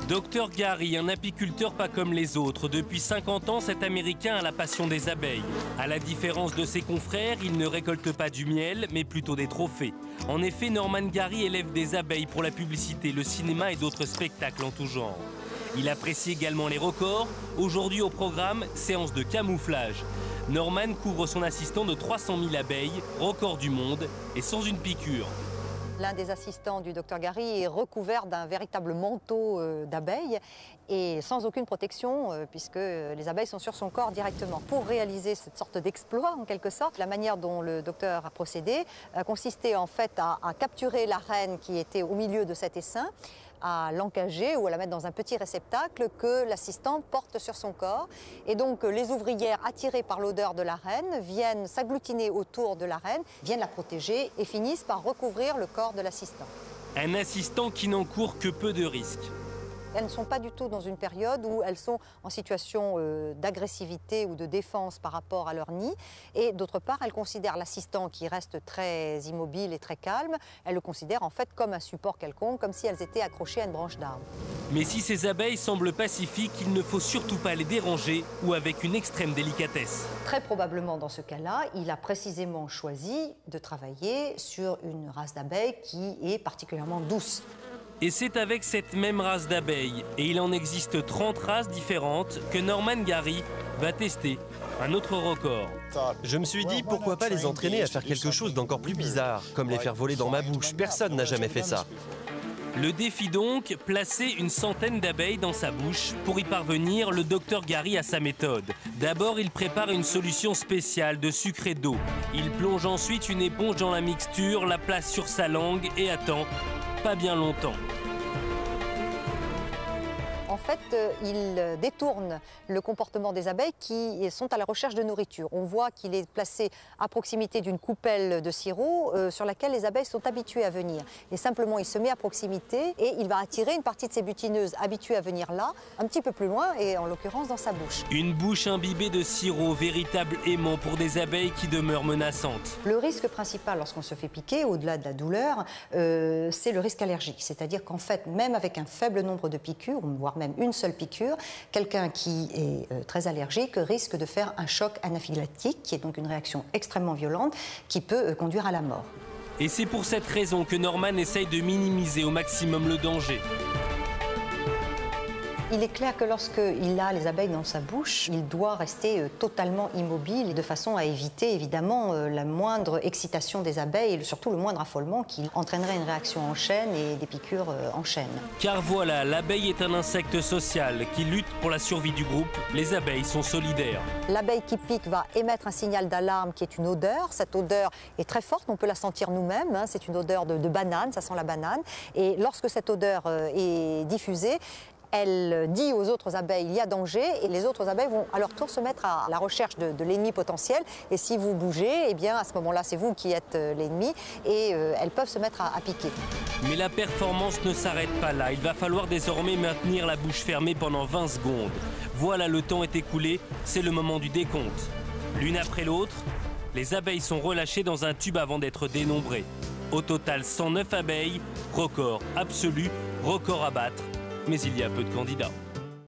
Dr Gary, un apiculteur pas comme les autres. Depuis 50 ans, cet Américain a la passion des abeilles. À la différence de ses confrères, il ne récolte pas du miel, mais plutôt des trophées. En effet, Norman Gary élève des abeilles pour la publicité, le cinéma et d'autres spectacles en tout genre. Il apprécie également les records. Aujourd'hui au programme, séance de camouflage. Norman couvre son assistant de 300 000 abeilles, record du monde, et sans une piqûre. L'un des assistants du Dr Gary est recouvert d'un véritable manteau d'abeilles et sans aucune protection puisque les abeilles sont sur son corps directement. Pour réaliser cette sorte d'exploit en quelque sorte, la manière dont le docteur a procédé a consisté en fait à capturer la reine qui était au milieu de cet essaim, à l'encager ou à la mettre dans un petit réceptacle que l'assistant porte sur son corps. Et donc les ouvrières, attirées par l'odeur de la reine, viennent s'agglutiner autour de la reine, viennent la protéger et finissent par recouvrir le corps de l'assistant. Un assistant qui n'encourt que peu de risques. Elles ne sont pas du tout dans une période où elles sont en situation d'agressivité ou de défense par rapport à leur nid. Et d'autre part, elles considèrent l'assistant qui reste très immobile et très calme, elles le considèrent en fait comme un support quelconque, comme si elles étaient accrochées à une branche d'arbre. Mais si ces abeilles semblent pacifiques, il ne faut surtout pas les déranger ou avec une extrême délicatesse. Très probablement dans ce cas-là, il a précisément choisi de travailler sur une race d'abeilles qui est particulièrement douce. Et c'est avec cette même race d'abeilles, et il en existe 30 races différentes, que Norman Gary va tester un autre record. Je me suis dit, pourquoi pas les entraîner à faire quelque chose d'encore plus bizarre, comme les faire voler dans ma bouche. Personne n'a jamais fait ça. Le défi donc, placer une centaine d'abeilles dans sa bouche. Pour y parvenir, le Dr Gary a sa méthode. D'abord, il prépare une solution spéciale de sucre et d'eau. Il plonge ensuite une éponge dans la mixture, la place sur sa langue et attend pas bien longtemps. En fait, il détourne le comportement des abeilles qui sont à la recherche de nourriture. On voit qu'il est placé à proximité d'une coupelle de sirop sur laquelle les abeilles sont habituées à venir. Et simplement, il se met à proximité et il va attirer une partie de ces butineuses habituées à venir là, un petit peu plus loin et en l'occurrence dans sa bouche. Une bouche imbibée de sirop, véritable aimant pour des abeilles qui demeurent menaçantes. Le risque principal lorsqu'on se fait piquer, au-delà de la douleur, c'est le risque allergique. C'est-à-dire qu'en fait, même avec un faible nombre de piqûres, voire même une seule piqûre, quelqu'un qui est très allergique risque de faire un choc anaphylactique, qui est donc une réaction extrêmement violente qui peut conduire à la mort. Et c'est pour cette raison que Norman essaye de minimiser au maximum le danger. Il est clair que lorsqu'il a les abeilles dans sa bouche, il doit rester totalement immobile de façon à éviter évidemment la moindre excitation des abeilles et surtout le moindre affolement qui entraînerait une réaction en chaîne et des piqûres en chaîne. Car voilà, l'abeille est un insecte social qui lutte pour la survie du groupe. Les abeilles sont solidaires. L'abeille qui pique va émettre un signal d'alarme qui est une odeur. Cette odeur est très forte, on peut la sentir nous-mêmes. Hein. C'est une odeur de banane, ça sent la banane. Et lorsque cette odeur est diffusée, elle dit aux autres abeilles il y a danger et les autres abeilles vont à leur tour se mettre à la recherche de l'ennemi potentiel. Et si vous bougez, eh bien à ce moment-là, c'est vous qui êtes l'ennemi et elles peuvent se mettre à piquer. Mais la performance ne s'arrête pas là. Il va falloir désormais maintenir la bouche fermée pendant 20 secondes. Voilà, le temps est écoulé, c'est le moment du décompte. L'une après l'autre, les abeilles sont relâchées dans un tube avant d'être dénombrées. Au total, 109 abeilles, record absolu, record à battre. Mais il y a peu de candidats.